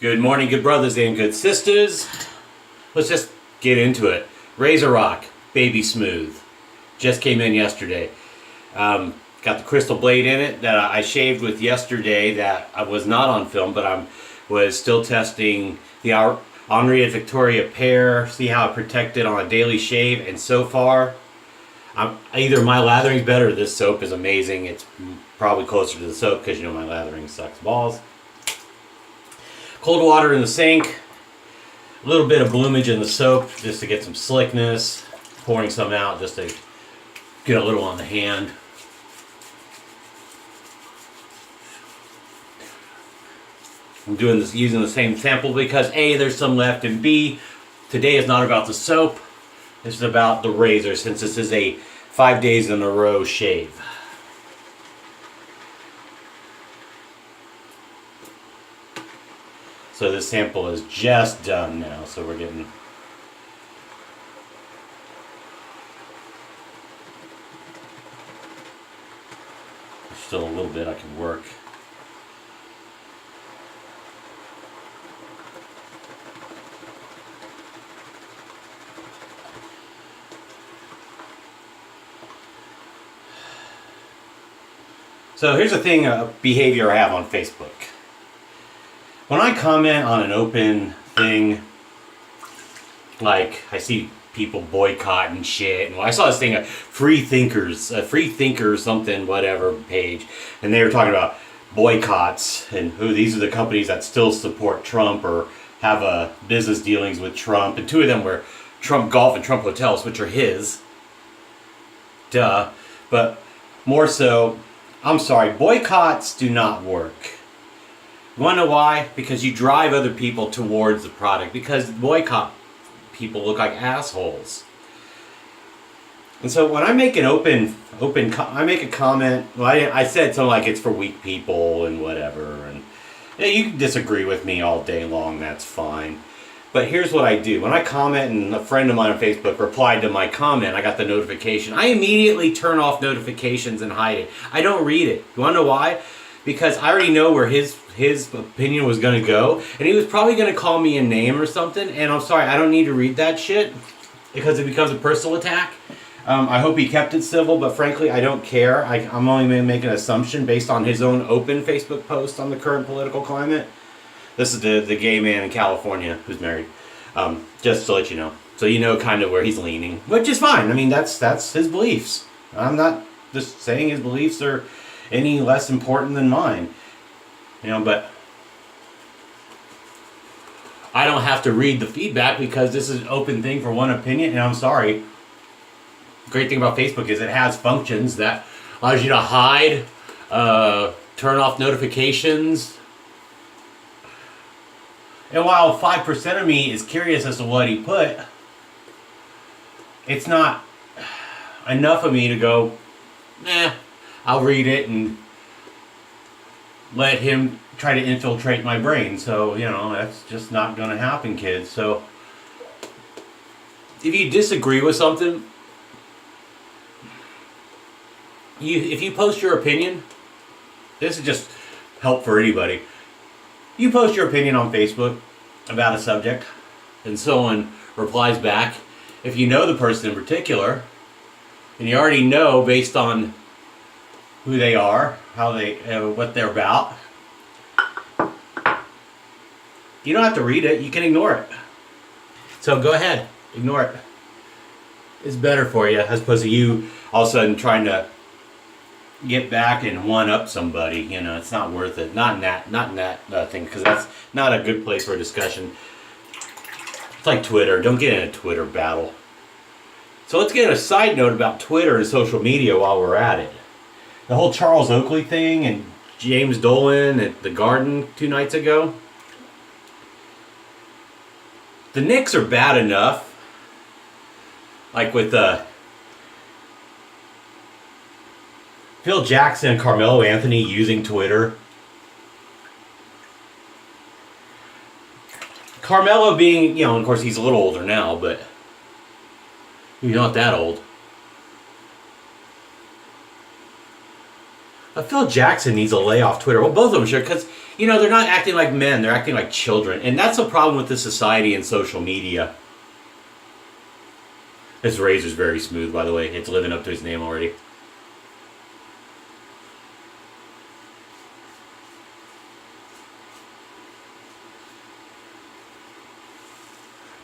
Good morning, good brothers and good sisters. Let's just get into it. RazoRock, Baby Smooth. Just came in yesterday. Got the crystal blade in it that I shaved with yesterday that I was not on film, but I was still testing the Henri and Victoria Pear, see how it protected on a daily shave, and so far, either my lathering's better or this soap is amazing. It's probably closer to the soap because you know my lathering sucks balls. Cold water in the sink, a little bit of bloomage in the soap just to get some slickness, pouring some out just to get a little on the hand. I'm doing this using the same sample because A, there's some left, and B, today is not about the soap, this is about the razor since this is a 5 days in a row shave. So this sample is just done now, so we're getting there's still a little bit I can work. So here's the thing, behavior I have on Facebook. When I comment on an open thing, like I see people boycotting shit, and I saw this thing, a free thinker something, whatever page, and they were talking about boycotts and who these are the companies that still support Trump or have business dealings with Trump, and two of them were Trump Golf and Trump Hotels, which are his. Duh. But more so, I'm sorry, boycotts do not work. You want to know why? Because you drive other people towards the product. Because boycott people look like assholes. And so when I make an I make a comment. Well, I said something like it's for weak people and whatever. And yeah, you can disagree with me all day long. That's fine. But here's what I do. When I comment and a friend of mine on Facebook replied to my comment, I got the notification. I immediately turn off notifications and hide it. I don't read it. You want to know why? Because I already know where his opinion was going to go, and he was probably going to call me a name or something, and I'm sorry, I don't need to read that shit because it becomes a personal attack. I hope he kept it civil, but frankly, I don't care. I'm only going to make an assumption based on his own open Facebook post on the current political climate. This is the gay man in California who's married, just to let you know. So you know kind of where he's leaning, which is fine. I mean, that's his beliefs. I'm not just saying his beliefs are any less important than mine. You know, but I don't have to read the feedback because this is an open thing for one opinion, and I'm sorry. The great thing about Facebook is it has functions that allows you to hide, turn off notifications. And while 5% of me is curious as to what he put, it's not enough of me to go, I'll read it and let him try to infiltrate my brain. So, you know, that's just not going to happen, kids. So, if you disagree with something, if you post your opinion, this is just help for anybody. You post your opinion on Facebook about a subject, and someone replies back. If you know the person in particular, and you already know based on who they are, how they, what they're about, you don't have to read it. You can ignore it. So go ahead, ignore it. It's better for you as opposed to you all of a sudden trying to get back and one up somebody. You know, it's not worth it. Not in that thing, because that's not a good place for a discussion. It's like Twitter. Don't get in a Twitter battle. So let's get a side note about Twitter and social media while we're at it. The whole Charles Oakley thing and James Dolan at the Garden 2 nights ago. The Knicks are bad enough. Like with Phil Jackson and Carmelo Anthony using Twitter. Carmelo being, you know, of course he's a little older now, but he's not that old. Phil Jackson needs a lay off Twitter. Well, both of them should, because, you know, they're not acting like men. They're acting like children. And that's the problem with this society and social media. This razor's very smooth, by the way. It's living up to his name already.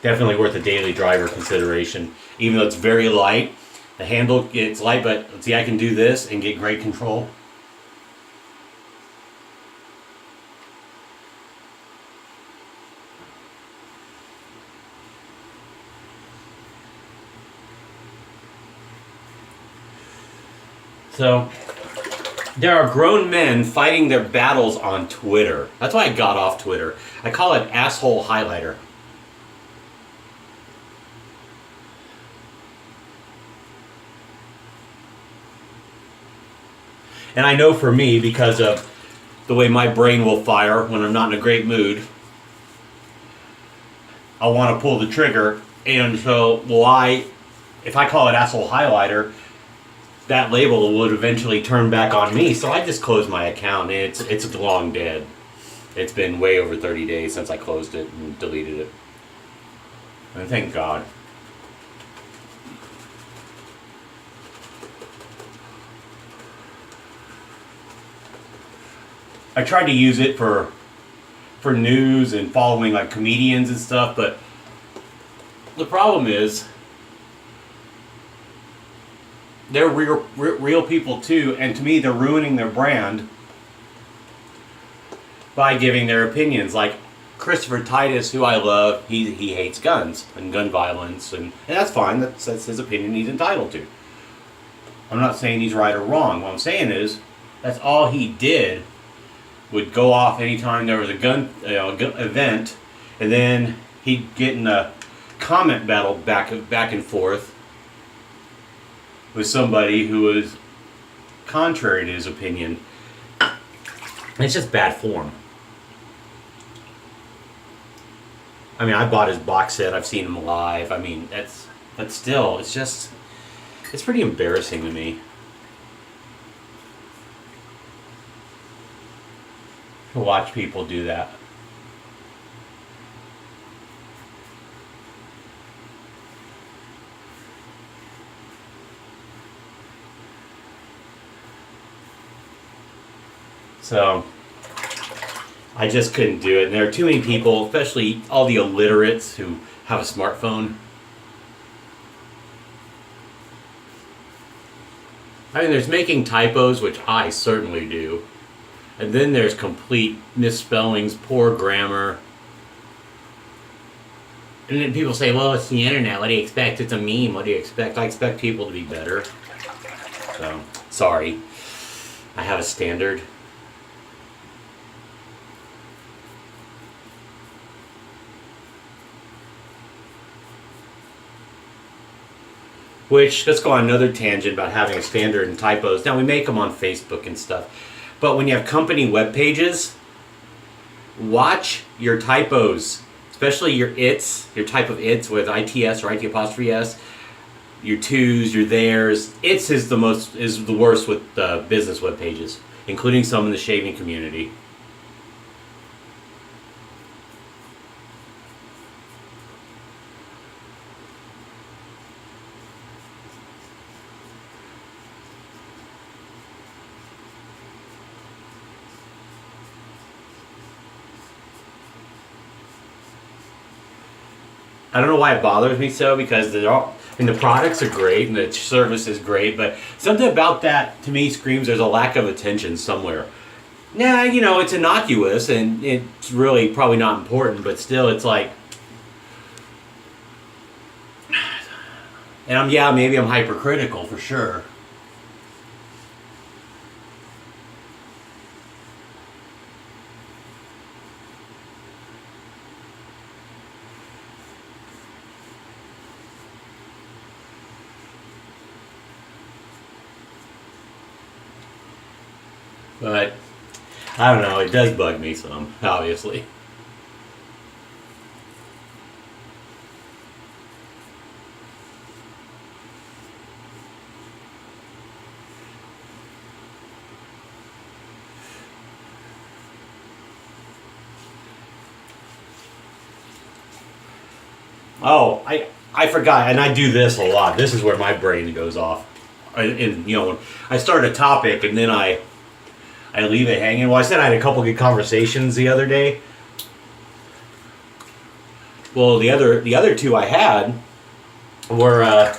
Definitely worth a daily driver consideration. Even though it's very light, the handle, it's light, but see, I can do this and get great control. So, there are grown men fighting their battles on Twitter. That's why I got off Twitter. I call it asshole highlighter. And I know for me, because of the way my brain will fire when I'm not in a great mood, I want to pull the trigger. And so, if I call it asshole highlighter, that label would eventually turn back on me. So I just closed my account, and it's long dead. It's been way over 30 days since I closed it and deleted it. And thank God. I tried to use it for news and following like comedians and stuff, but the problem is they're real people too, and to me they're ruining their brand by giving their opinions. Like Christopher Titus, who I love, he hates guns and gun violence, and that's fine. That's his opinion. He's entitled to. I'm not saying he's right or wrong. What I'm saying is that's all he did. Would go off anytime there was a gun event, and then he'd get in a comment battle back and forth with somebody who was contrary to his opinion. It's just bad form. I mean, I bought his box set. I've seen him live. I mean, but still, it's pretty embarrassing to me. To watch people do that. So I just couldn't do it. And there are too many people, especially all the illiterates who have a smartphone. I mean, there's making typos, which I certainly do. And then there's complete misspellings, poor grammar. And then people say, well, it's the internet. What do you expect? It's a meme. What do you expect? I expect people to be better. So, sorry. I have a standard. Which, let's go on another tangent about having a standard and typos. Now, we make them on Facebook and stuff. But when you have company web pages, watch your typos, especially your its, your type of its with ITS or IT apostrophe S, your twos, your theirs. Its is the worst with business web pages, including some in the shaving community. I don't know why it bothers me so, because the products are great and the service is great, but something about that to me screams there's a lack of attention somewhere. Nah, you know, it's innocuous and it's really probably not important, but still it's like, and maybe I'm hypercritical for sure. But, I don't know, it does bug me some, obviously. Oh, I forgot, and I do this a lot. This is where my brain goes off. And you know, I start a topic and then I leave it hanging. Well, I said I had a couple good conversations the other day. Well, the other two I had were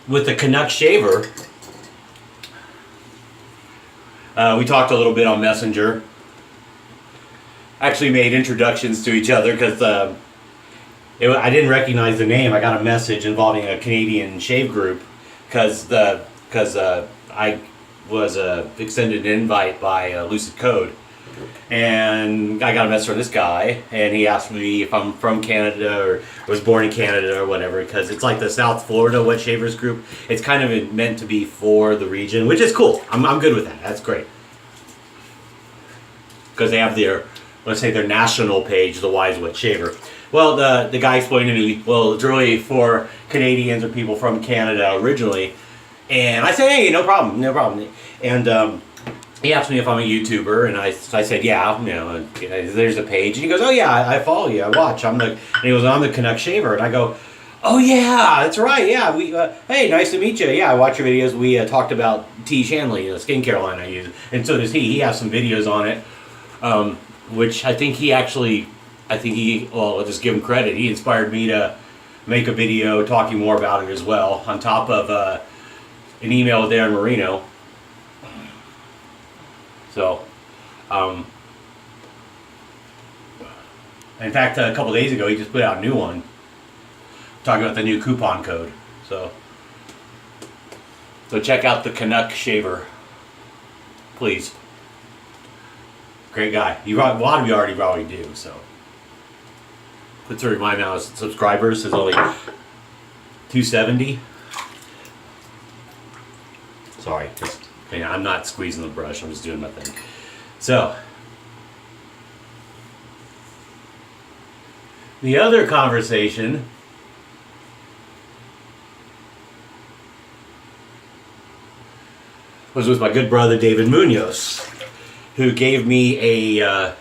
with the Canuck shaver. We talked a little bit on Messenger. Actually made introductions to each other because I didn't recognize the name. I got a message involving a Canadian shave group because I was extended an invite by Lucid Code, and I got a message from this guy, and he asked me if I'm from Canada or was born in Canada or whatever, because it's like the South Florida Wet Shavers group. It's kind of meant to be for the region, which is cool. I'm good with that. That's great. Because they have their, let's say, their national page, the Wise Wet Shaver. Well, the guy explained to me, well, it's really for Canadians or people from Canada originally. And I said, hey, no problem, no problem. And he asked me if I'm a YouTuber, and I said, yeah, you know, there's a page. And he goes, oh yeah, I follow you, I watch. And he goes, I'm the Canuck Shaver. And I go, oh yeah, that's right, yeah. We hey, nice to meet you. Yeah, I watch your videos. We talked about Tiege Hanley, the skincare line I use. And so does he. He has some videos on it, which I think he, well, I'll just give him credit. He inspired me to make a video talking more about it as well, on top of an email with Darren Marino. So, in fact, a couple days ago, he just put out a new one talking about the new coupon code. So check out the Canuck Shaver, please. Great guy. A lot of you already probably do. So, let's remind now, subscribers is only 270. Sorry. I'm not squeezing the brush, I'm just doing my thing. So, the other conversation was with my good brother David Munoz, who gave me a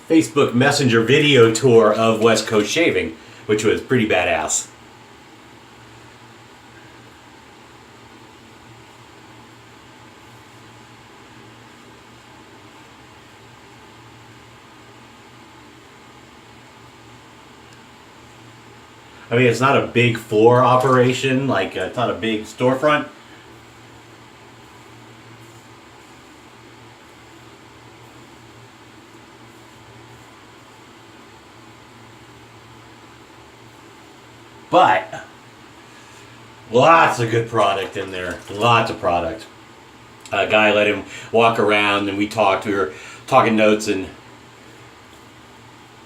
Facebook Messenger video tour of West Coast Shaving, which was pretty badass. I mean, it's not a big floor operation, like it's not a big storefront. But lots of good product in there, lots of product. A guy let him walk around and we talked, we were talking notes, and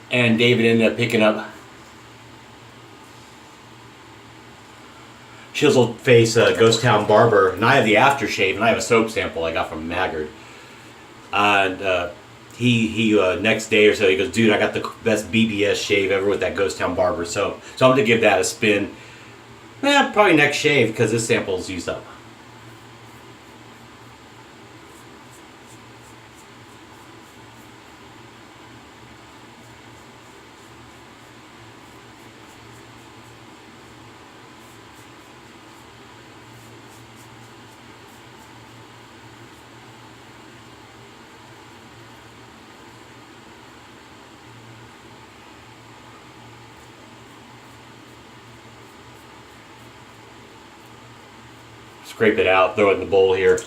David ended up picking up Chiseled Face Ghost Town Barber, and I have the Aftershave, and I have a soap sample I got from Maggard. And he next day or so, he goes, dude, I got the best BBS shave ever with that Ghost Town Barber soap. So I'm going to give that a spin. Probably next shave, because this sample's used up. Scrape it out, throw it in the bowl here.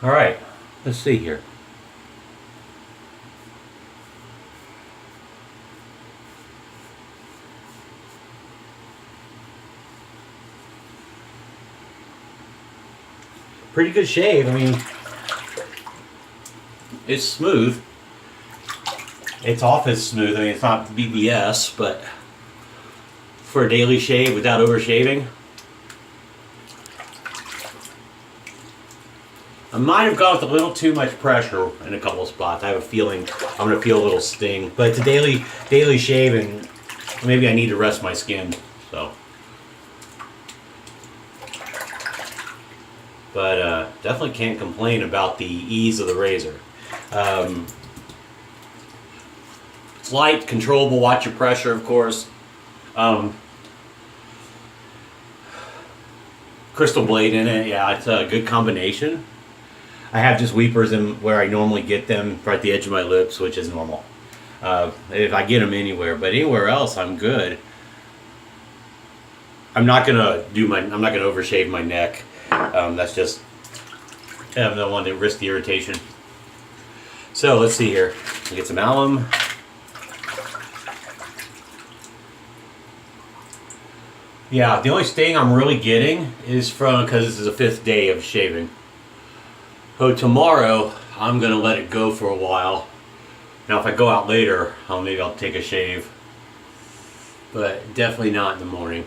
All right, let's see here. Pretty good shave. I mean, it's smooth. It's office smooth. I mean, it's not BBS, but for a daily shave without over shaving, I might have gone with a little too much pressure in a couple of spots. I have a feeling I'm gonna feel a little sting, but it's a daily shave, and maybe I need to rest my skin. So, but definitely can't complain about the ease of the razor. It's light, controllable. Watch your pressure, of course. Crystal blade in it. Yeah, it's a good combination. I have just weepers in where I normally get them, right at the edge of my lips, which is normal. If I get them anywhere, but anywhere else, I'm good. I'm not gonna overshave my neck. That's just, I don't want to risk the irritation. So let's see here. We'll get some alum. Yeah, the only sting I'm really getting is because this is the 5th day of shaving. So tomorrow, I'm going to let it go for a while. Now if I go out later, maybe I'll take a shave. But definitely not in the morning.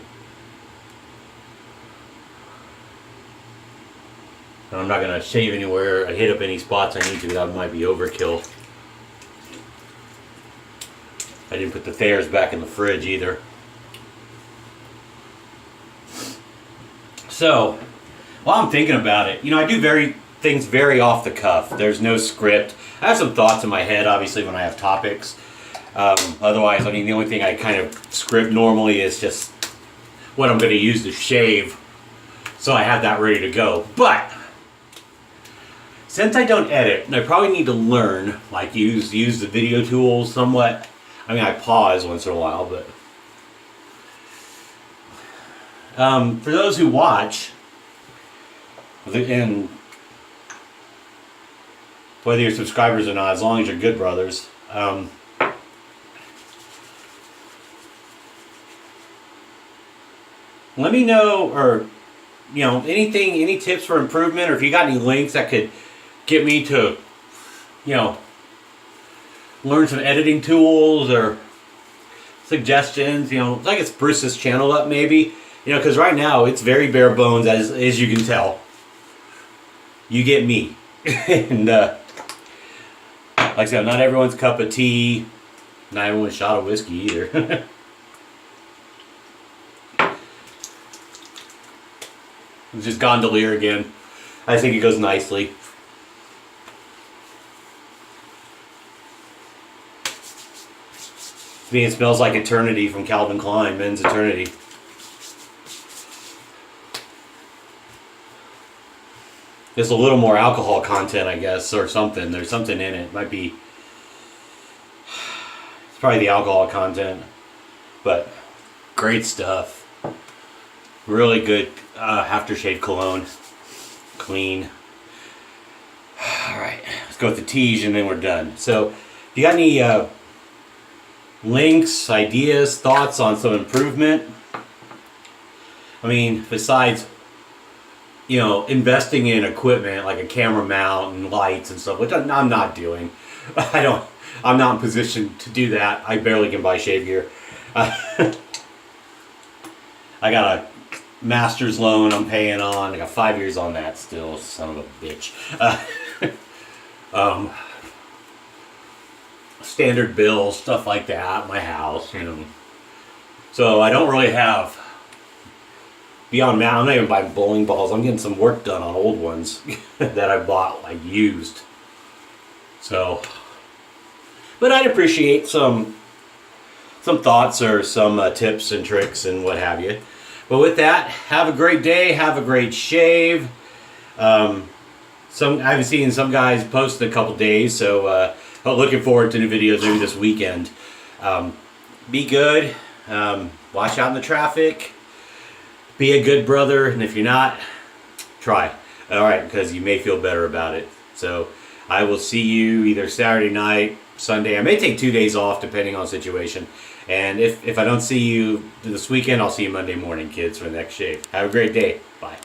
And I'm not going to shave anywhere. I hit up any spots I need to. That might be overkill. I didn't put the Thayers back in the fridge either. So, while I'm thinking about it, I do things very off the cuff. There's no script. I have some thoughts in my head, obviously, when I have topics. Otherwise, the only thing I kind of script normally is just what I'm going to use to shave. So I have that ready to go. But, since I don't edit, and I probably need to learn, like use the video tools somewhat. I pause once in a while, but... for those who watch, and whether you're subscribers or not, as long as you're good brothers, let me know, or any tips for improvement, or if you got any links that could get me to learn some editing tools or suggestions. Like it's Bruce's channel up maybe. Because right now it's very bare bones, as you can tell. You get me. And like I said, not everyone's cup of tea, not everyone's shot of whiskey either. It's just Gondolier again. I think it goes nicely. To me, it smells like Eternity from Calvin Klein, Men's Eternity. There's a little more alcohol content, I guess, or something. There's something in it. Might be... It's probably the alcohol content. But great stuff. Really good aftershave cologne. Clean. Alright, let's go with the Tiege and then we're done. So, if you got any links, ideas, thoughts on some improvement? Besides... investing in equipment like a camera mount and lights and stuff, which I'm not doing. I'm not in position to do that. I barely can buy shave gear. I got a master's loan I'm paying on. I got 5 years on that still, son of a bitch. Standard bills, stuff like that, my house, So I don't really have... Beyond that, I'm not even buying bowling balls. I'm getting some work done on old ones that I bought, like used. So, but I'd appreciate some thoughts or some tips and tricks and what have you. But with that, have a great day. Have a great shave. I've been seeing some guys post in a couple days, so looking forward to new videos maybe this weekend. Be good. Watch out in the traffic. Be a good brother, and if you're not, try. Alright, because you may feel better about it. So, I will see you either Saturday night, Sunday. I may take 2 days off, depending on the situation. And if I don't see you this weekend, I'll see you Monday morning, kids, for the next shave. Have a great day. Bye.